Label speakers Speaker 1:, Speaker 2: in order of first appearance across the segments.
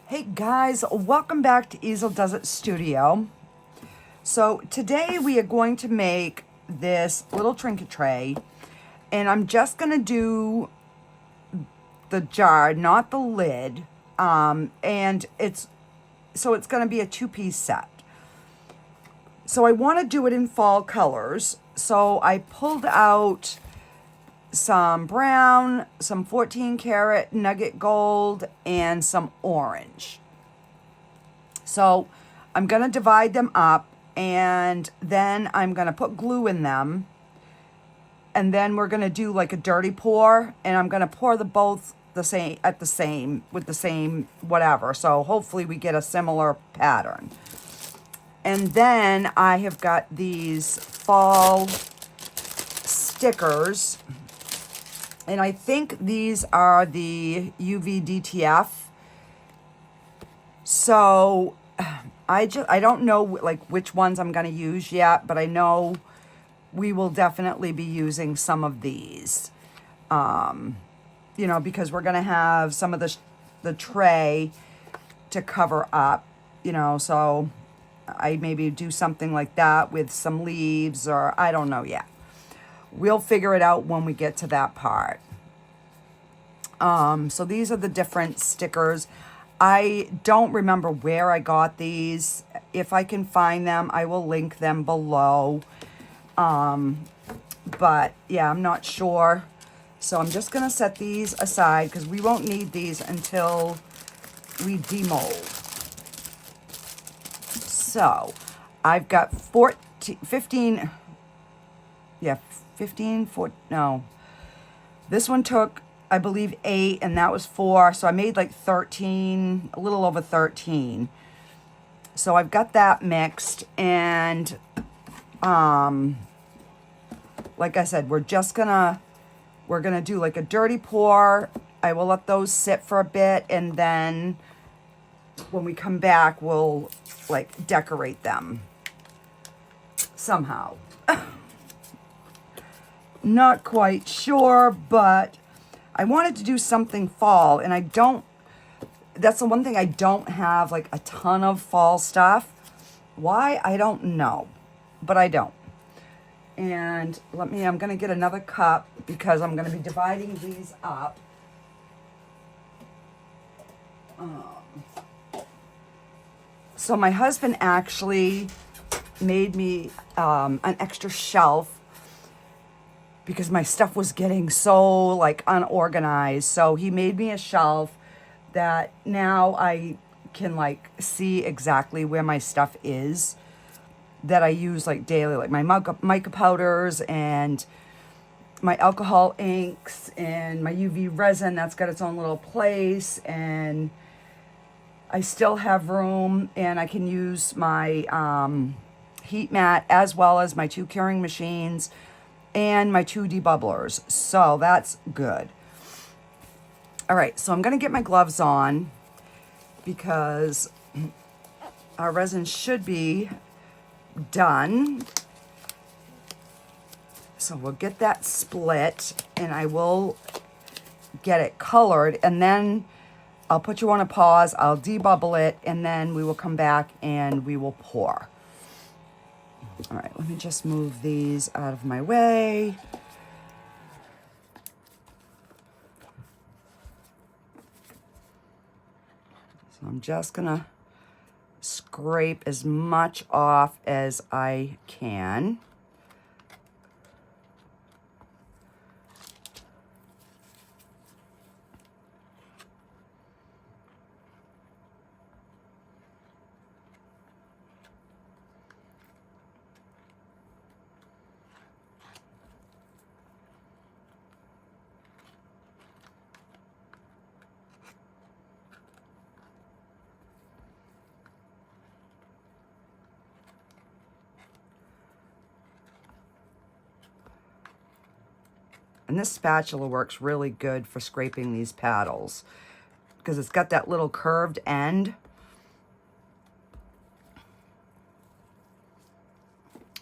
Speaker 1: Hey guys, welcome back to Easeldoesitstudio. So today we are going to make this little trinket tray, and I'm just going to do the jar, not the lid, and it's going to be a two-piece set. So I want to do it in fall colors, so I pulled out some brown, some 14 karat nugget gold, and some orange. So I'm going to divide them up, and then I'm going to put glue in them, and then we're going to do like a dirty pour, and I'm going to pour the both with the same whatever. So hopefully we get a similar pattern. And then I have got these fall stickers. And I think these are the UV DTF. So I don't know like which ones I'm going to use yet, but I know we will definitely be using some of these. You know, because we're going to have some of the tray to cover up, you know, so I maybe do something like that with some leaves, or I don't know yet. We'll figure it out when we get to that part. So these are the different stickers. I don't remember where I got these. If I can find them, I will link them below. But yeah, I'm not sure. So I'm just going to set these aside because we won't need these until we demold. So I've got 15, no. This one took, I believe, 8, and that was 4. So I made like 13, a little over 13. So I've got that mixed, and like I said, we're gonna do like a dirty pour. I will let those sit for a bit, and then when we come back, we'll like decorate them somehow. Not quite sure, but I wanted to do something fall, and that's the one thing I don't have like a ton of fall stuff. Why? I don't know, but I don't. And I'm going to get another cup because I'm going to be dividing these up. So my husband actually made me an extra shelf because my stuff was getting so like unorganized. So he made me a shelf that now I can like see exactly where my stuff is that I use like daily, like my mica powders and my alcohol inks and my UV resin. That's got its own little place, and I still have room, and I can use my heat mat as well as my 2 curing machines and my 2 debubblers. So that's good. All right, so I'm going to get my gloves on because our resin should be done. So we'll get that split, and I will get it colored, and then I'll put you on a pause. I'll debubble it, and then we will come back and we will pour. All right, let me just move these out of my way. So I'm just gonna scrape as much off as I can. And this spatula works really good for scraping these paddles because it's got that little curved end.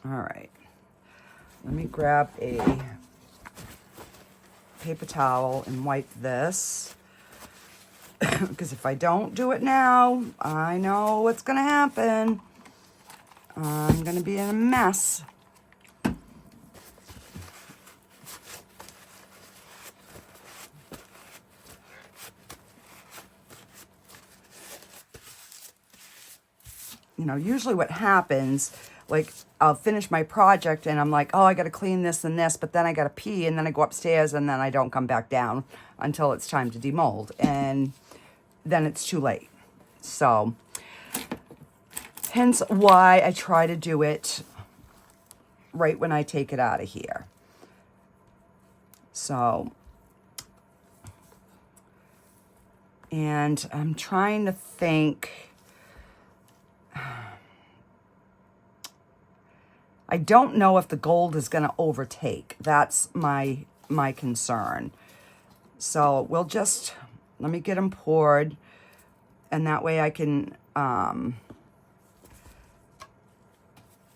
Speaker 1: All right, let me grab a paper towel and wipe this. Because if I don't do it now, I know what's going to happen. I'm going to be in a mess. You know, usually what happens, like, I'll finish my project and I'm like, oh, I got to clean this and this, but then I got to pee, and then I go upstairs and then I don't come back down until it's time to demold, and then it's too late. So, hence why I try to do it right when I take it out of here. So, and I'm trying to think. I don't know if the gold is going to overtake. That's my concern. So we'll just, let me get them poured, and that way I can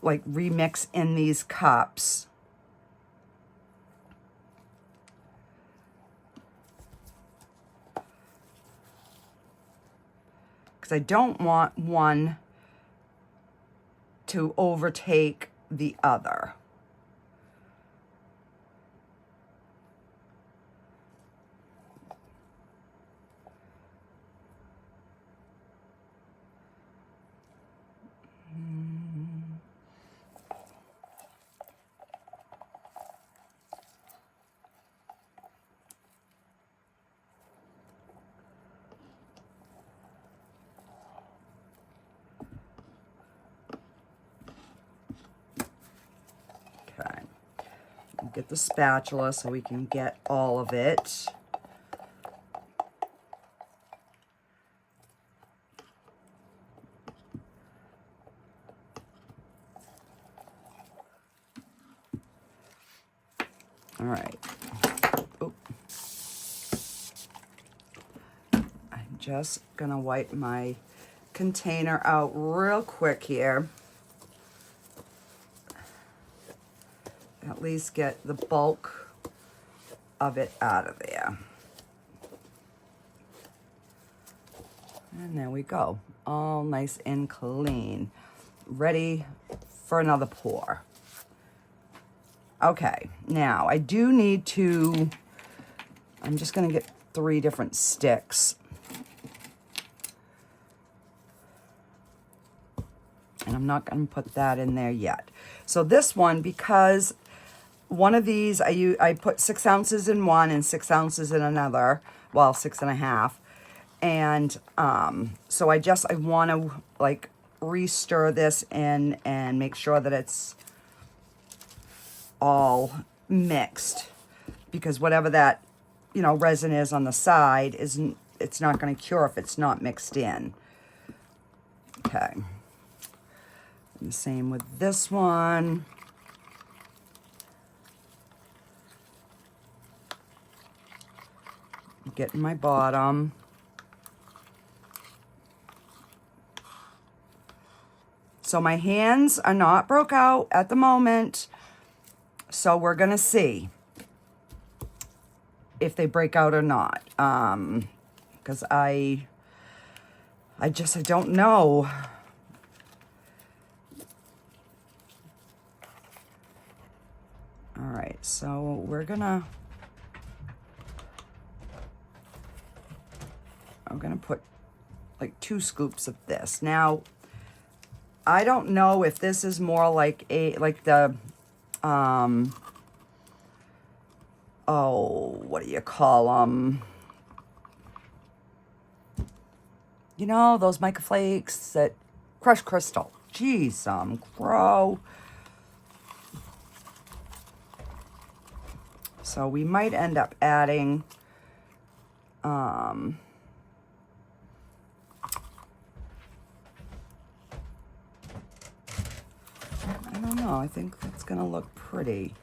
Speaker 1: like remix in these cups. Because I don't want one to overtake the other. Okay. Get the spatula so we can get all of it. All right. Oop. I'm just gonna wipe my container out real quick here. At least get the bulk of it out of there. And there we go. All nice and clean. Ready for another pour. Okay, now I do need to, I'm just gonna get 3 different sticks. And I'm not gonna put that in there yet. So this one, because one of these, I put 6 ounces in one and 6 ounces in another, well, 6.5. And so I want to like re-stir this in and make sure that it's all mixed, because whatever that, you know, resin is on the side isn't, it's not going to cure if it's not mixed in. Okay. And the same with this one. Getting my bottom. So my hands are not broke out at the moment. So we're gonna see if they break out or not. Because I don't know. All right, so we're gonna put like 2 scoops of this. Now, I don't know if this is more like the oh, what do you call them? You know, those Mica flakes that crushed crystal. Geez, grow. So we might end up adding I don't know, I think that's gonna look pretty.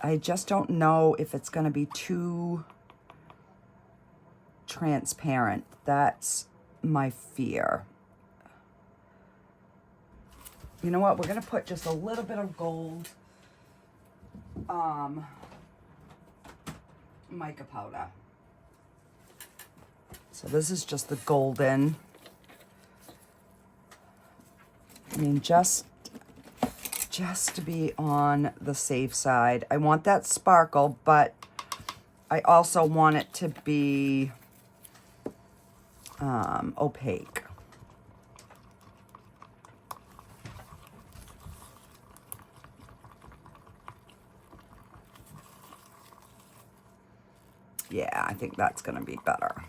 Speaker 1: I just don't know if it's gonna be too transparent. That's my fear. You know what? We're going to put just a little bit of gold mica powder. So this is just the golden. I mean, just to be on the safe side. I want that sparkle, but I also want it to be opaque. Yeah, I think that's going to be better.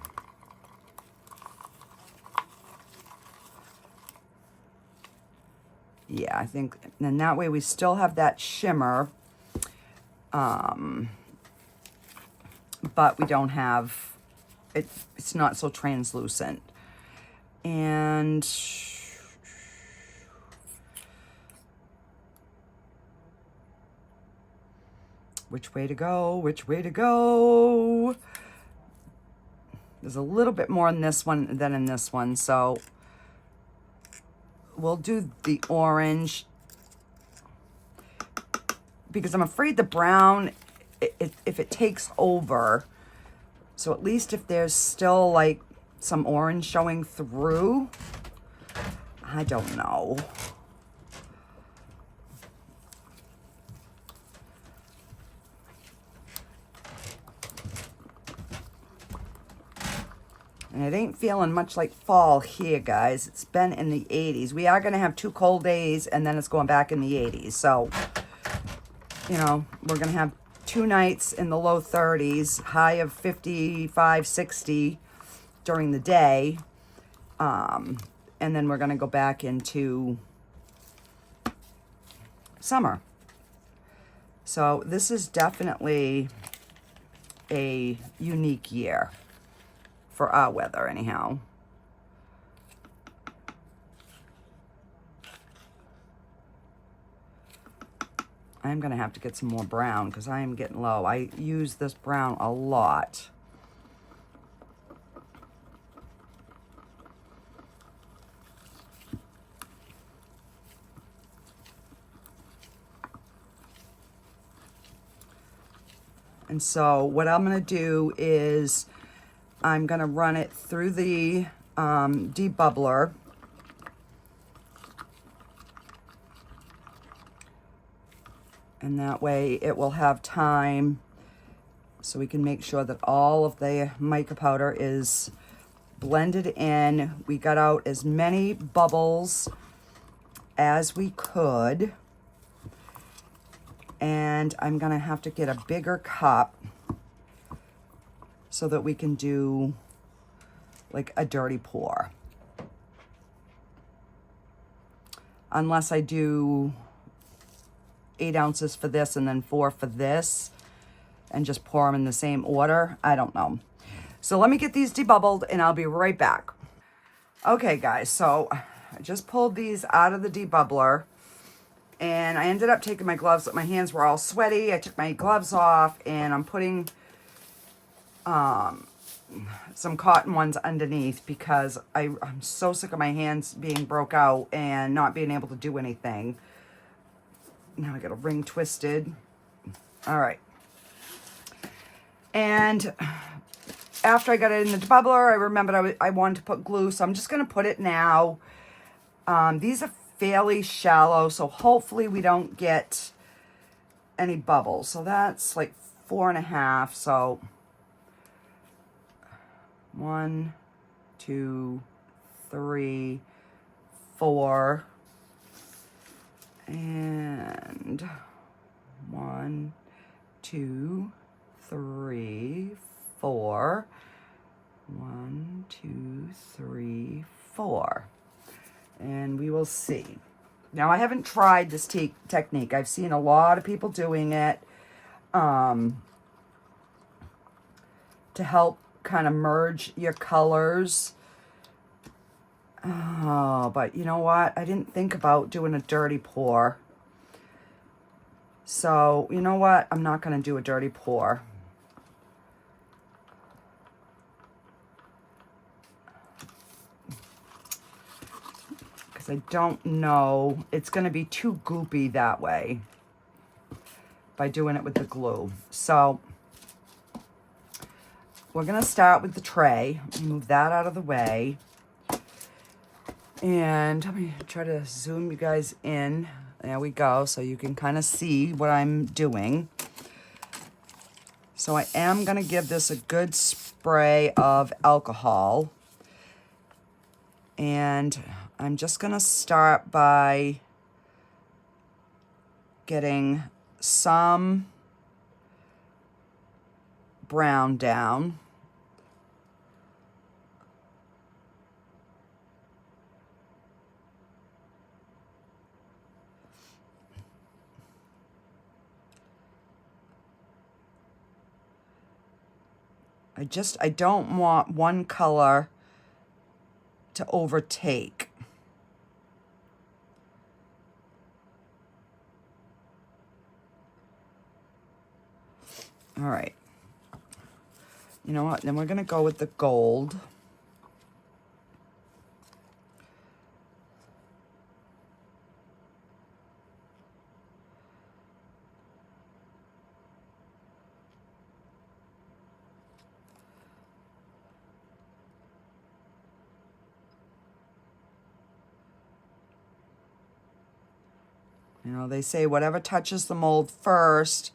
Speaker 1: Yeah, I think, and that way we still have that shimmer, but we don't have, it's not so translucent. And which way to go? Which way to go? There's a little bit more in this one than in this one, so we'll do the orange because I'm afraid the brown, if it takes over, so at least if there's still like some orange showing through, I don't know. And it ain't feeling much like fall here, guys. It's been in the 80s. We are going to have 2 cold days, and then it's going back in the 80s. So, you know, we're going to have 2 nights in the low 30s, high of 55, 60 during the day. And then we're going to go back into summer. So this is definitely a unique year. For our weather, anyhow. I'm going to have to get some more brown because I am getting low. I use this brown a lot. And so what I'm going to do is I'm going to run it through the debubbler. And that way it will have time so we can make sure that all of the mica powder is blended in. We got out as many bubbles as we could. And I'm going to have to get a bigger cup so that we can do like a dirty pour. Unless I do 8 ounces for this and then 4 for this and just pour them in the same order. I don't know. So let me get these debubbled and I'll be right back. Okay guys, so I just pulled these out of the debubbler and I ended up taking my gloves. My hands were all sweaty. I took my gloves off and I'm putting some cotton ones underneath because I'm so sick of my hands being broke out and not being able to do anything. Now I got a ring twisted. All right. And after I got it in the debubbler, I remembered I wanted to put glue, so I'm just going to put it now. These are fairly shallow, so hopefully we don't get any bubbles. So that's like 4.5, so 1, 2, 3, 4, and 1, 2, 3, 4, 1, 2, 3, 4, and we will see. Now I haven't tried this technique. I've seen a lot of people doing it to help kind of merge your colors. Oh, but you know what? I didn't think about doing a dirty pour. So, you know what? I'm not going to do a dirty pour. I don't know. It's going to be too goopy that way by doing it with the glue. So we're going to start with the tray. Move that out of the way. And let me try to zoom you guys in. There we go. So you can kind of see what I'm doing. So I am going to give this a good spray of alcohol. And I'm just going to start by getting some brown down. I don't want one color to overtake. All right. You know what? Then we're going to go with the gold. You know, they say whatever touches the mold first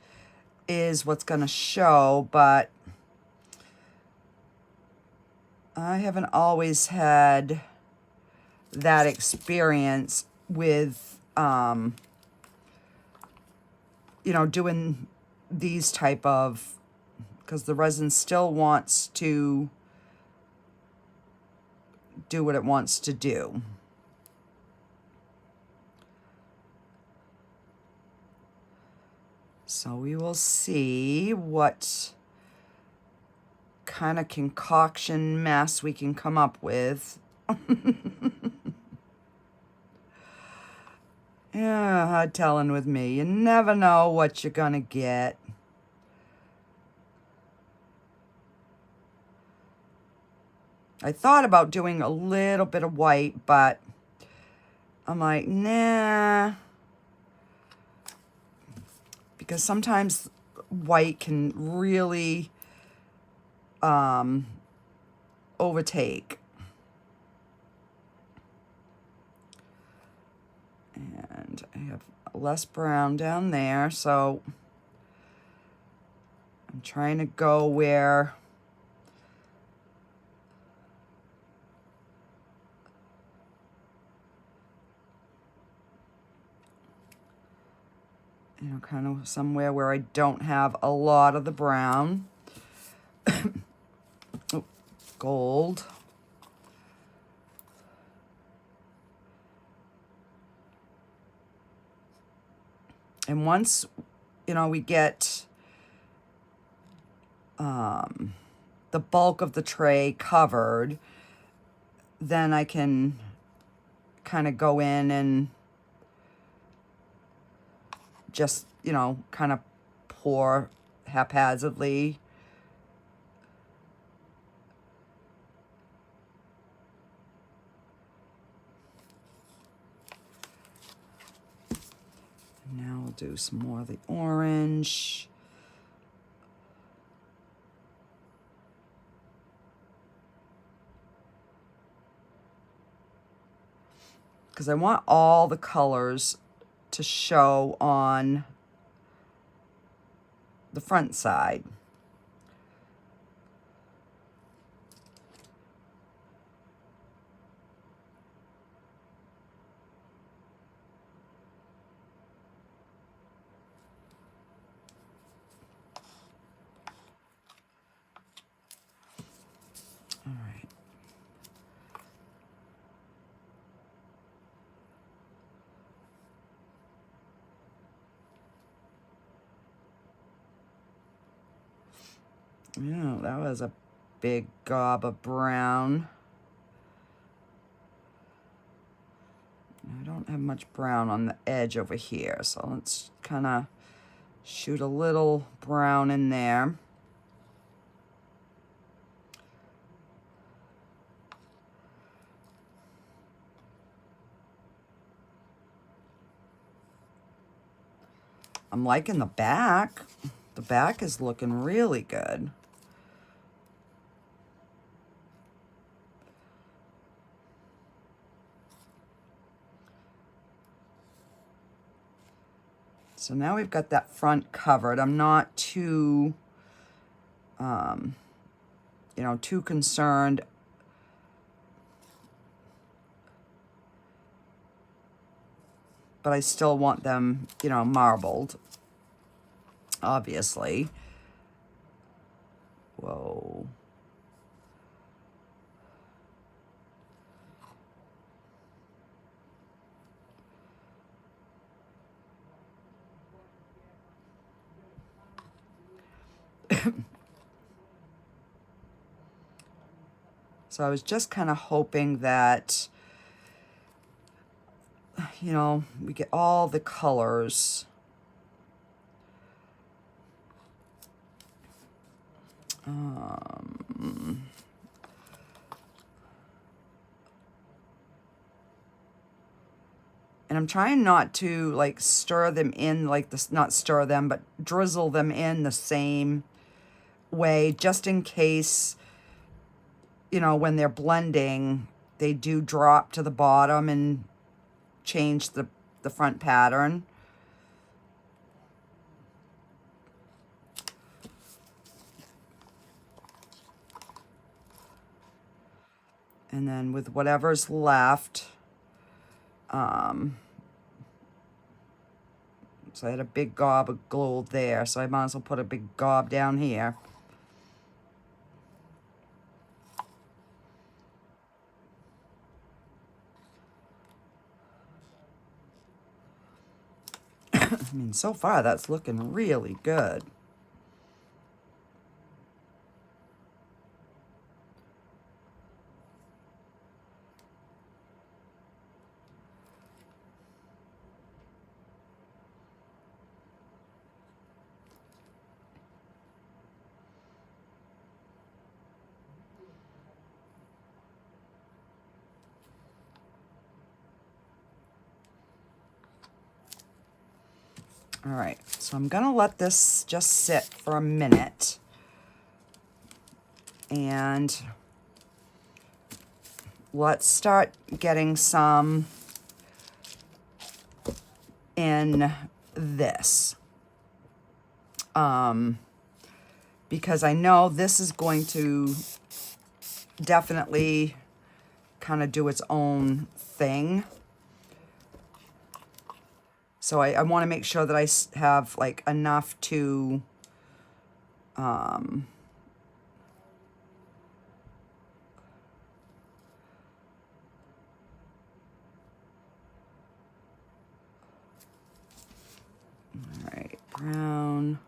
Speaker 1: is what's going to show, but I haven't always had that experience with, you know, doing these type of, because the resin still wants to do what it wants to do. So we will see what kind of concoction mess we can come up with. Yeah, hard telling with me. You never know what you're gonna get. I thought about doing a little bit of white, but I'm like, nah. Because sometimes white can really overtake. And I have less brown down there, so I'm trying to go where you know, kind of somewhere where I don't have a lot of the brown. Oh, gold. And once, you know, we get the bulk of the tray covered, then I can kind of go in and just, you know, kind of pour haphazardly. Now we'll do some more of the orange. Because I want all the colors to show on the front side. All right. Yeah, that was a big gob of brown. I don't have much brown on the edge over here, so let's kind of shoot a little brown in there. I'm liking the back. The back is looking really good. So now we've got that front covered. I'm not too, you know, too concerned. But I still want them, you know, marbled, obviously. Whoa. So I was just kind of hoping that, you know, we get all the colors. And I'm trying not to like stir them in like this, not stir them, but drizzle them in the same way, just in case, you know, when they're blending, they do drop to the bottom and change the front pattern. And then with whatever's left, so I had a big gob of gold there, so I might as well put a big gob down here. I mean, so far that's looking really good. All right, so I'm gonna let this just sit for a minute. And let's start getting some in this. Because I know this is going to definitely kind of do its own thing. So I want to make sure that I have like enough to all right, brown,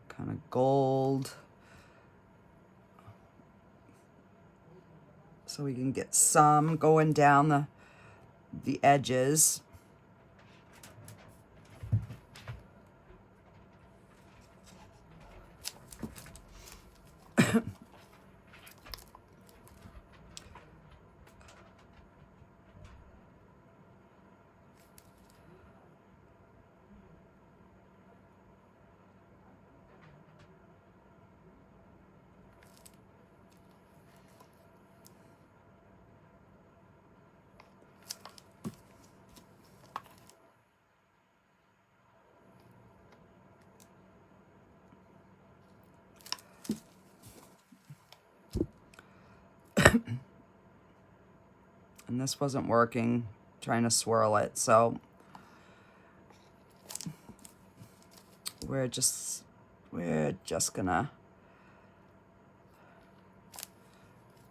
Speaker 1: kind of gold, so we can get some going down the edges. And this wasn't working, trying to swirl it, so we're just gonna,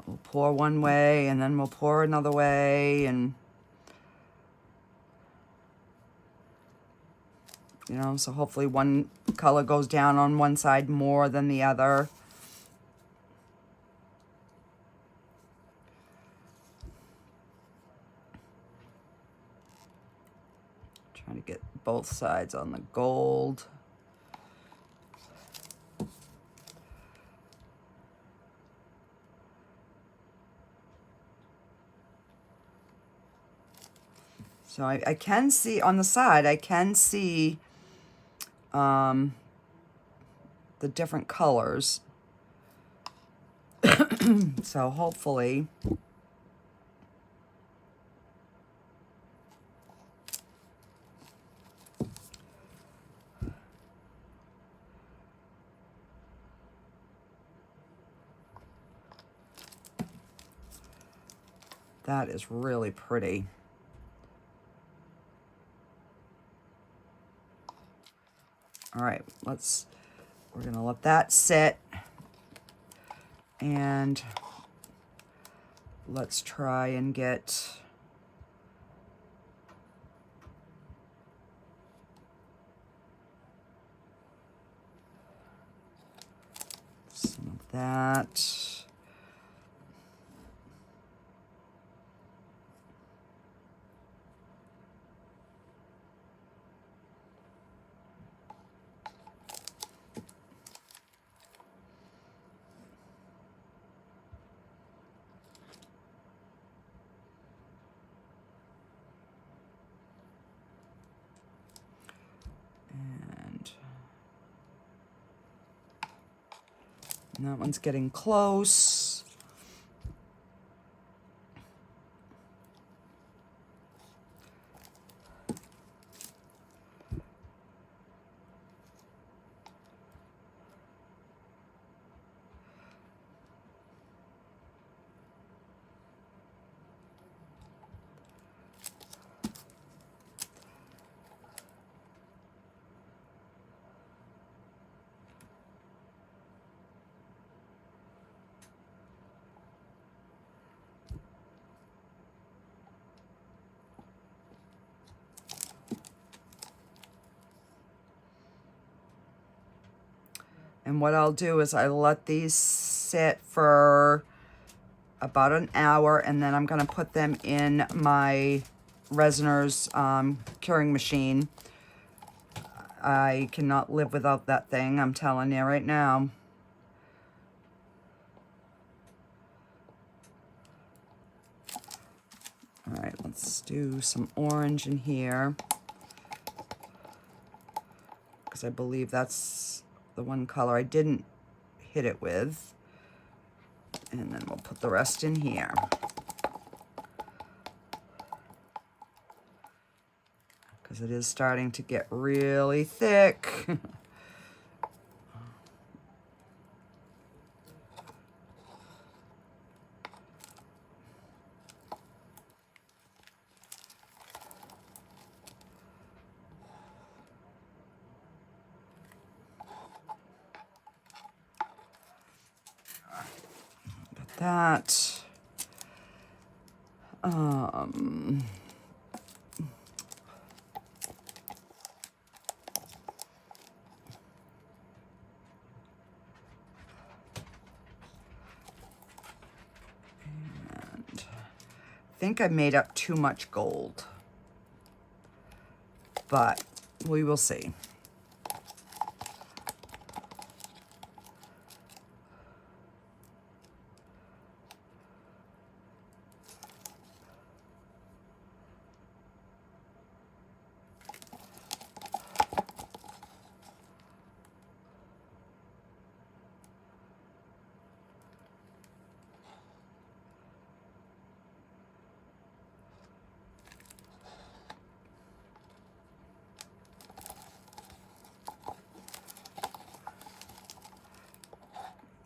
Speaker 1: we'll pour one way and then we'll pour another way, and you know, so hopefully one color goes down on one side more than the other. Trying to get both sides on the gold. So I can see on the side, I can see the different colors. So hopefully that is really pretty. All right, we're gonna let that sit, and let's try and get some of that. And that one's getting close. And what I'll do is I let these sit for about an hour, and then I'm gonna put them in my Resiners curing machine. I cannot live without that thing, I'm telling you right now. All right, let's do some orange in here, because I believe that's the one color I didn't hit it with. And then we'll put the rest in here. Because it is starting to get really thick. That and I think I made up too much gold, but we will see.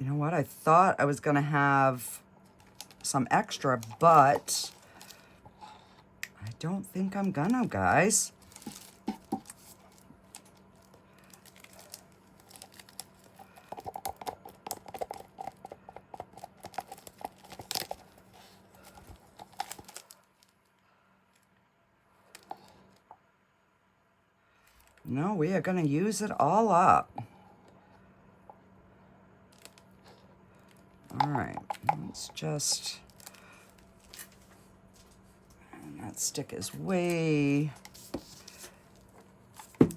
Speaker 1: You know what? I thought I was gonna have some extra, but I don't think I'm gonna, guys. No, we are gonna use it all up. All right, let's just, and that stick is way, wipe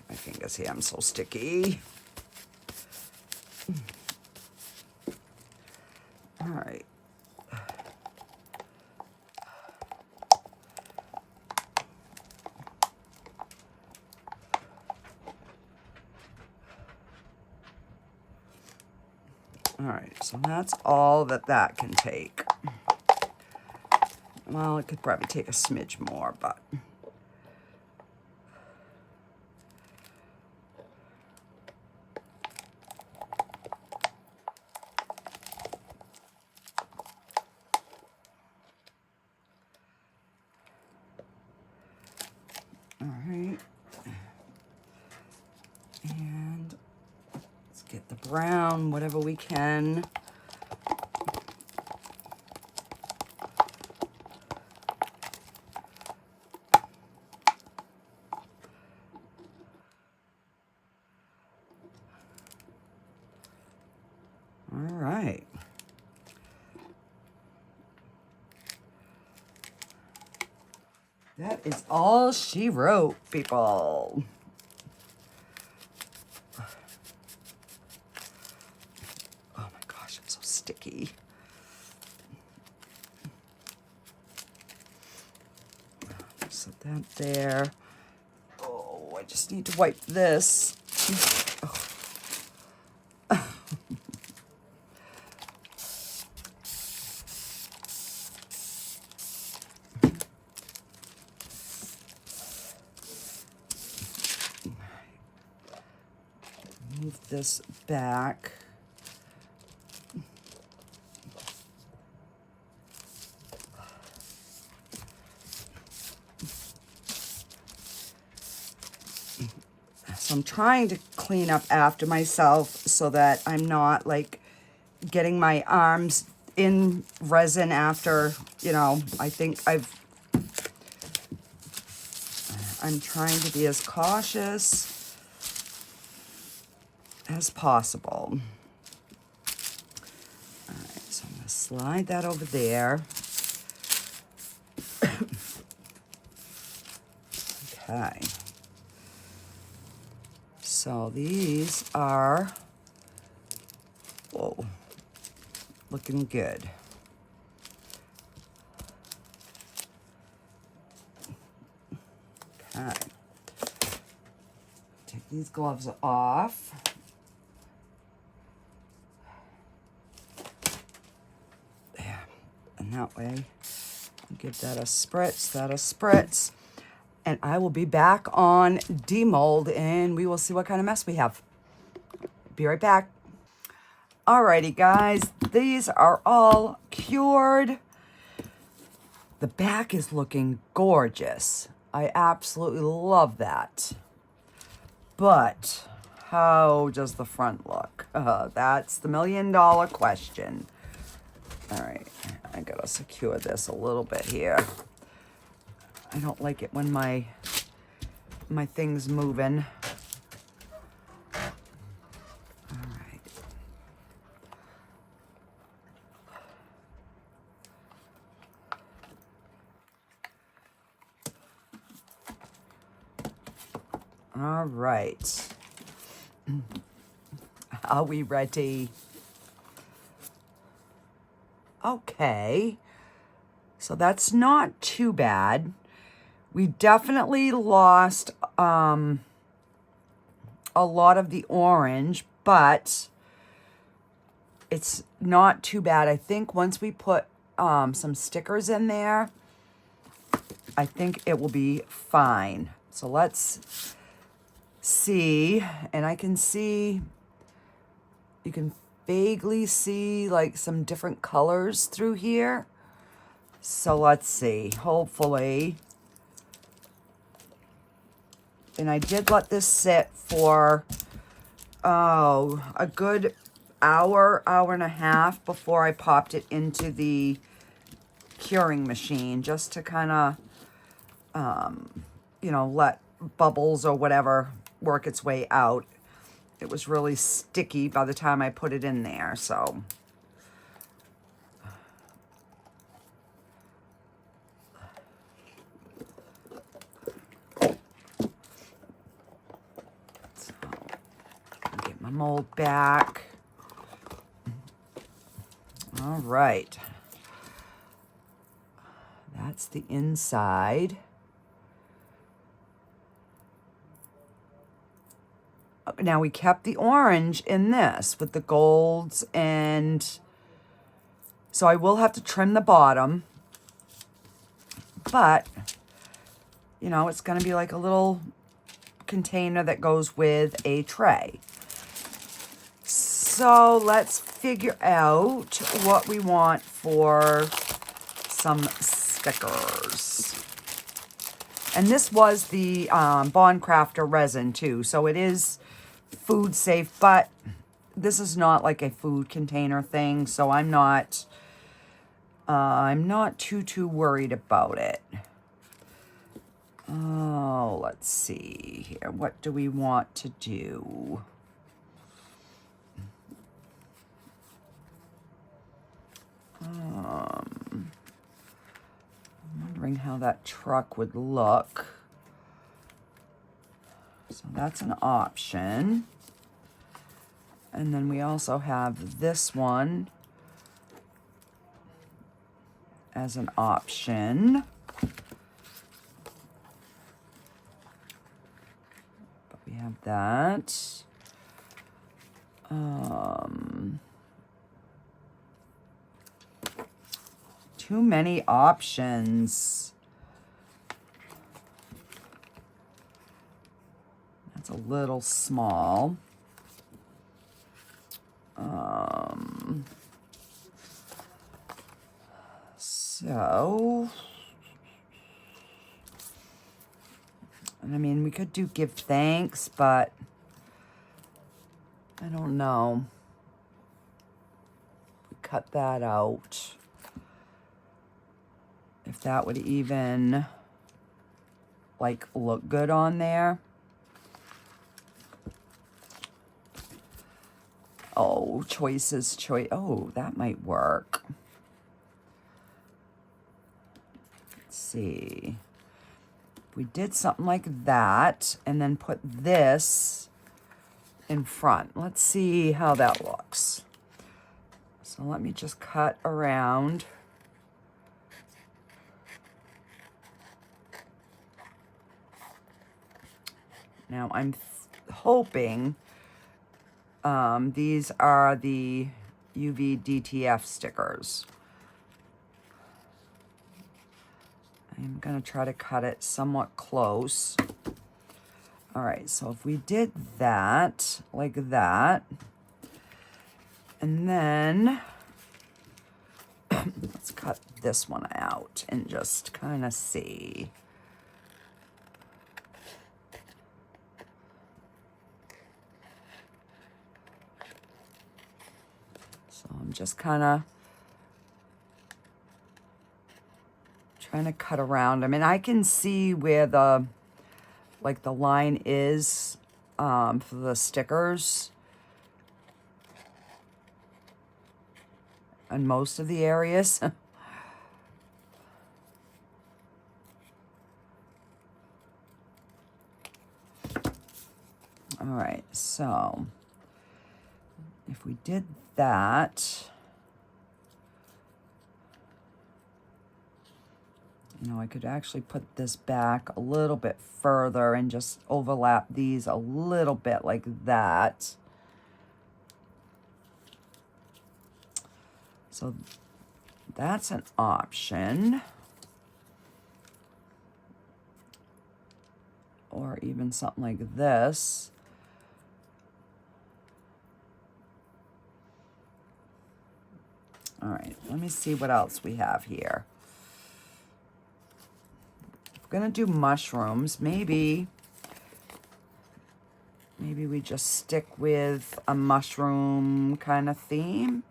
Speaker 1: my fingers here, I'm so sticky. All right. right, so that's all that can take. Well, it could probably take a smidge more, but... All right. And let's get the brown, whatever we can. All right. That is all she wrote, people. Oh my gosh, it's so sticky. Set that there. Oh, I just need to wipe this. Oh. Move this back. So I'm trying to clean up after myself so that I'm not like getting my arms in resin after, you know, I'm trying to be as cautious as possible. All right, so I'm gonna slide that over there. Okay. So these are, whoa, looking good. Okay. Take these gloves off. There. And that way, give that a spritz, and I will be back on demold and we will see what kind of mess we have. Be right back. Alrighty guys, these are all cured. The back is looking gorgeous. I absolutely love that. But how does the front look? That's the $1,000,000 question. All right, I gotta secure this a little bit here. I don't like it when my thing's moving. All right. All right. Are we ready? Okay. So that's not too bad. We definitely lost a lot of the orange, but it's not too bad. I think once we put some stickers in there, I think it will be fine. So let's see, and I can see, you can vaguely see like some different colors through here. So let's see, hopefully. And I did let this sit for, a good hour and a half before I popped it into the curing machine, just to kind of, you know, let bubbles or whatever work its way out. It was really sticky by the time I put it in there, so. Get my mold back. All right. That's the inside. Now we kept the orange in this with the golds, and so I will have to trim the bottom, but you know, it's going to be like a little container that goes with a tray. So let's figure out what we want for some stickers. And this was the Bond Craftor resin too, so it is food safe, but this is not like a food container thing, so I'm not too worried about it. Oh, let's see here. What do we want to do? I'm wondering how that truck would look. So that's an option. And then we also have this one as an option. But we have that. Too many options. That's a little small. So, and I mean, we could do give thanks, but I don't know. We cut that out. If that would even, like, look good on there. Oh, choices, oh, that might work. Let's see. If we did something like that and then put this in front. Let's see how that looks. So let me just cut around. Now I'm hoping these are the UV DTF stickers. I'm gonna try to cut it somewhat close. All right, so if we did that, like that, and then let's cut this one out and just kind of see. So I'm just kind of trying to cut around. I mean, I can see where the, like, the line is for the stickers in most of the areas. All right, so if we did that, you know, I could actually put this back a little bit further and just overlap these a little bit like that. So that's an option. Or even something like this. All right, let me see what else we have here. If we're gonna do mushrooms, maybe we just stick with a mushroom kind of theme.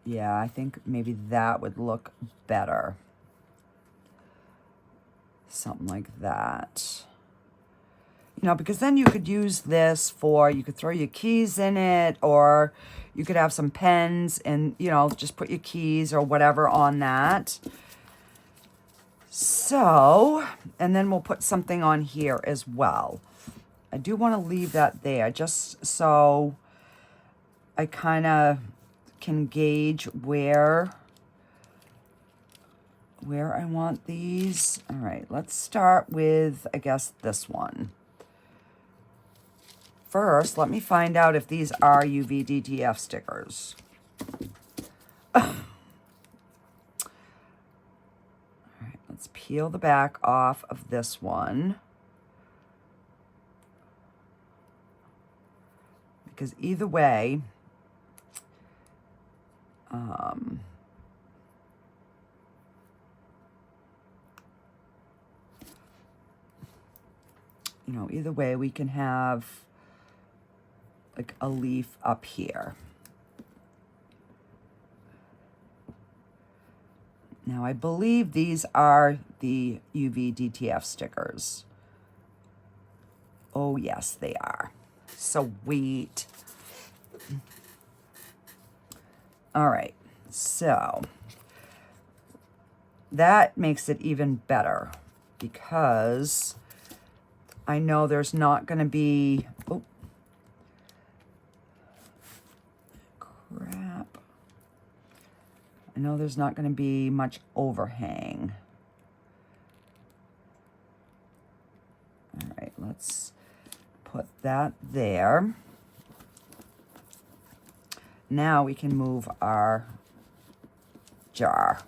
Speaker 1: Yeah, I think maybe that would look better. Something like that. You know, because then you could use this for, you could throw your keys in it, or you could have some pens and, you know, just put your keys or whatever on that. So, and then we'll put something on here as well. I do want to leave that there just so I kind of can gauge where I want these. All right, let's start with, I guess, this one. First, let me find out if these are UV DTF stickers. All right, let's peel the back off of this one. Because either way, you know, either way we can have like a leaf up here. Now I believe these are the UV DTF stickers. Oh yes, they are. Sweet. All right, so that makes it even better because I know there's not going to be, oh, crap. I know there's not going to be much overhang. All right, let's put that there. Now we can move our jar.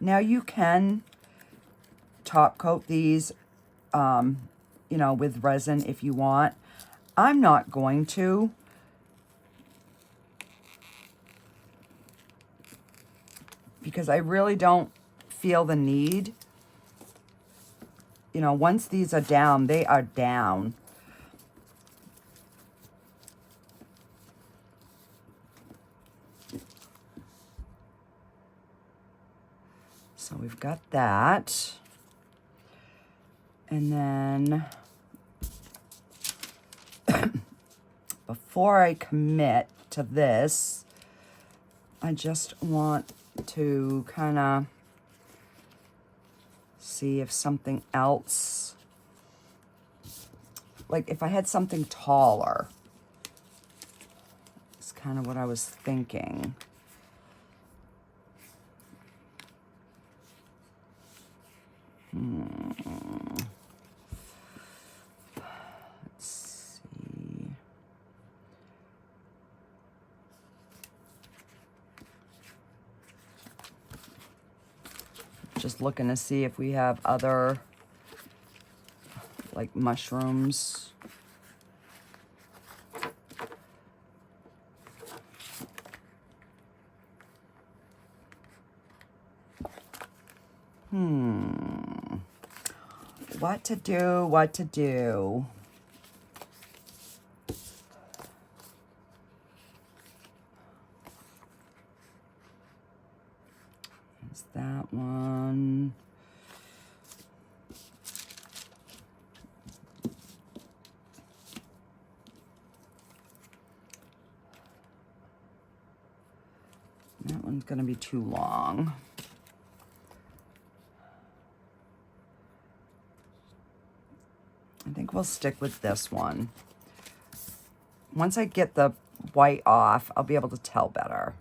Speaker 1: And now you can top coat these, you know, with resin if you want. I'm not going to. Because I really don't feel the need. You know, once these are down, they are down. So we've got that. And then before I commit to this, I just want to kind of see if something else, like if I had something taller, it's kind of what I was thinking. Let's see. Just looking to see if we have other, like mushrooms. What to do, what to do. There's that one. That one's going to be too long. I think we'll stick with this one. Once I get the white off, I'll be able to tell better.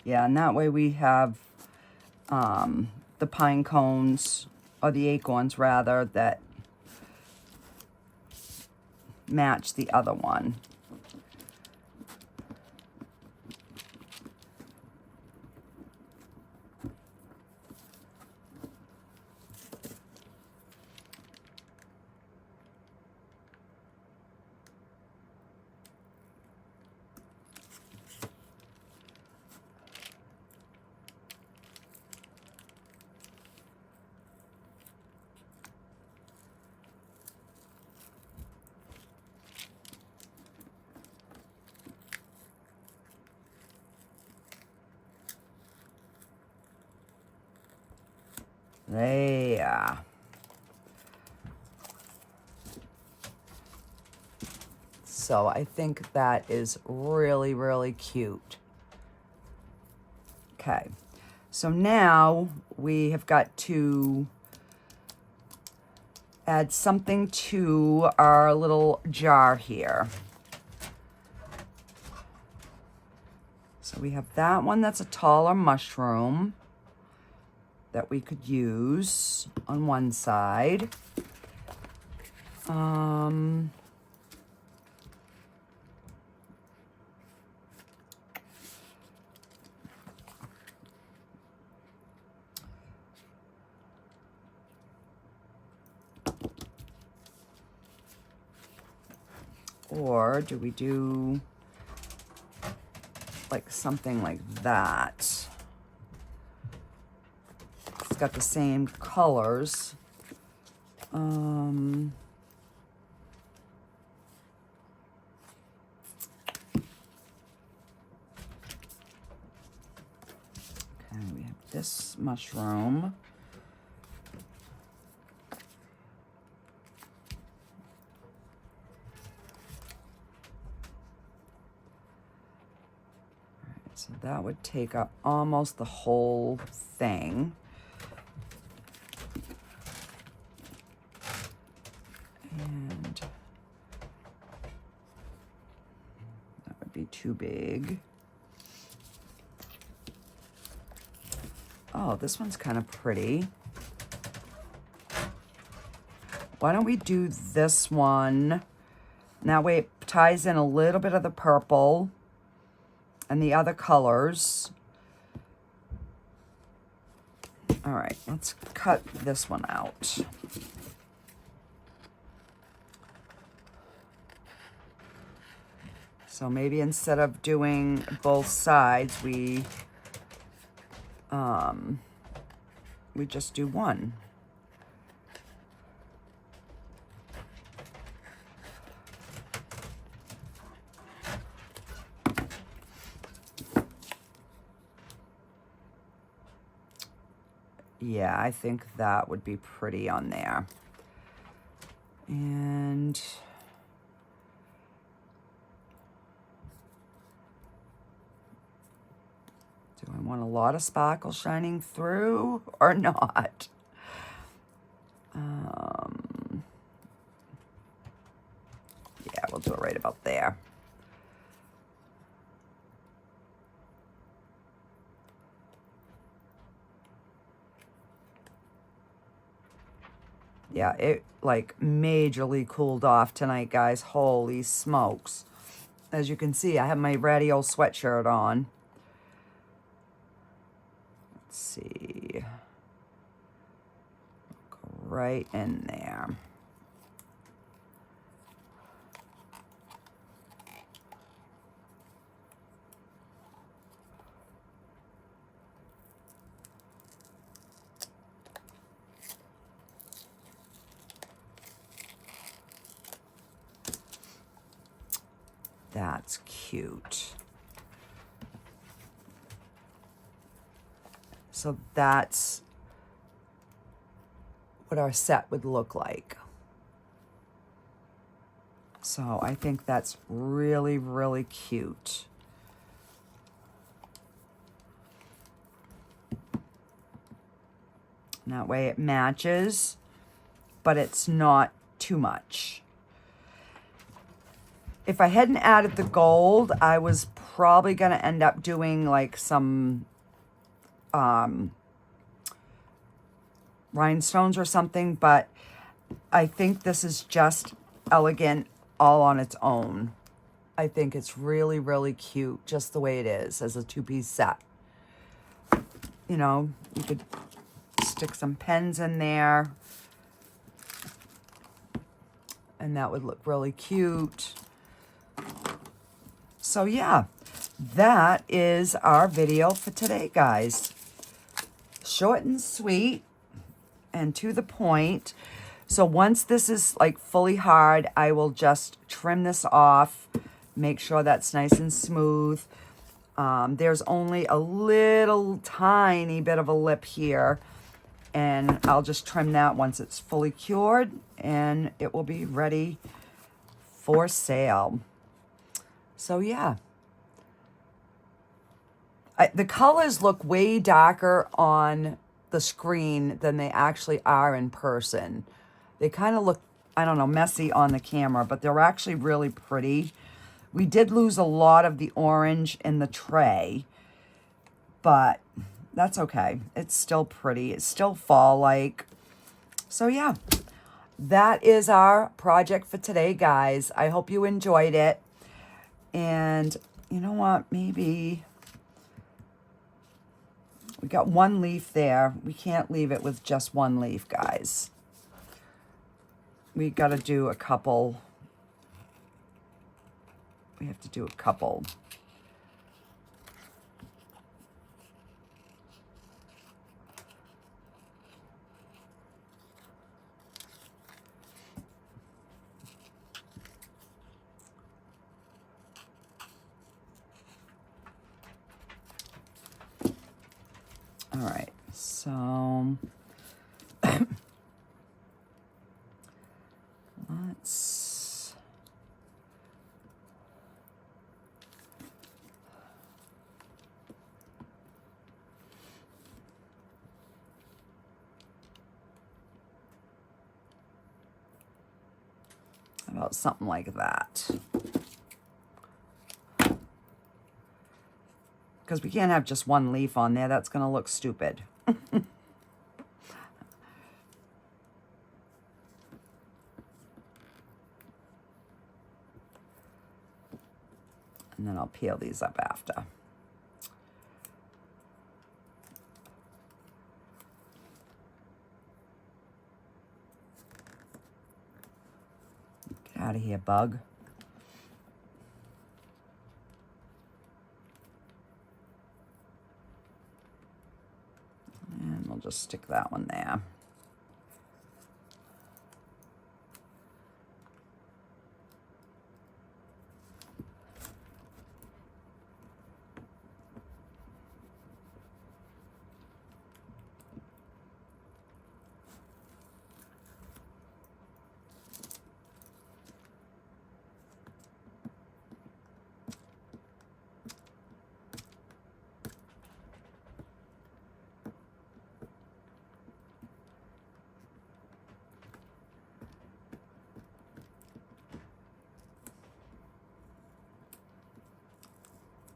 Speaker 1: Yeah, and that way we have the pine cones, or the acorns rather, that match the other one. There. So I think that is really, really cute. Okay, so now we have got to add something to our little jar here. So we have that one that's a taller mushroom that we could use on one side. Or do we do like something like that? It's got the same colors. Okay, we have this mushroom. So that would take up almost the whole thing. And that would be too big. Oh, this one's kind of pretty. Why don't we do this one? And that way it ties in a little bit of the purple and the other colors. All right, let's cut this one out. So maybe instead of doing both sides, we just do one. Yeah, I think that would be pretty on there. And do I want a lot of sparkle shining through or not? Yeah, we'll do it right about there. Yeah, it like majorly cooled off tonight, guys. Holy smokes. As you can see, I have my radio sweatshirt on. Let's see. Go right in there. That's cute. So that's what our set would look like. So I think that's really, really cute. And that way it matches, but it's not too much. If I hadn't added the gold, I was probably going to end up doing like some rhinestones or something, but I think this is just elegant all on its own. I think it's really, really cute just the way it is as a two-piece set. You know, you could stick some pens in there, and that would look really cute. So yeah, that is our video for today, guys. Short and sweet and to the point. So once this is like fully hard, I will just trim this off, make sure that's nice and smooth. There's only a little tiny bit of a lip here, and I'll just trim that once it's fully cured, and it will be ready for sale. So yeah, the colors look way darker on the screen than they actually are in person. They kind of look, I don't know, messy on the camera, but they're actually really pretty. We did lose a lot of the orange in the tray, but that's okay. It's still pretty. It's still fall-like. So yeah, that is our project for today, guys. I hope you enjoyed it. And you know what? Maybe we got one leaf there. We can't leave it with just one leaf, guys. We got to do a couple. We have to do a couple. All right, so let's about something like that. Because we can't have just one leaf on there. That's going to look stupid. And then I'll peel these up after. Get out of here, bug. And we'll just stick that one there.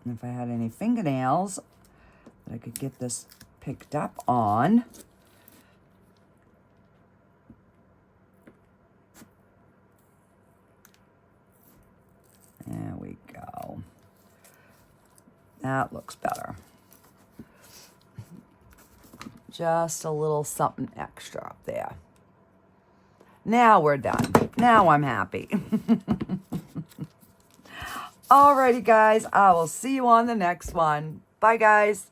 Speaker 1: And if I had any fingernails that I could get this picked up on. There we go. That looks better. Just a little something extra up there. Now we're done. Now I'm happy. Alrighty, guys. I will see you on the next one. Bye, guys.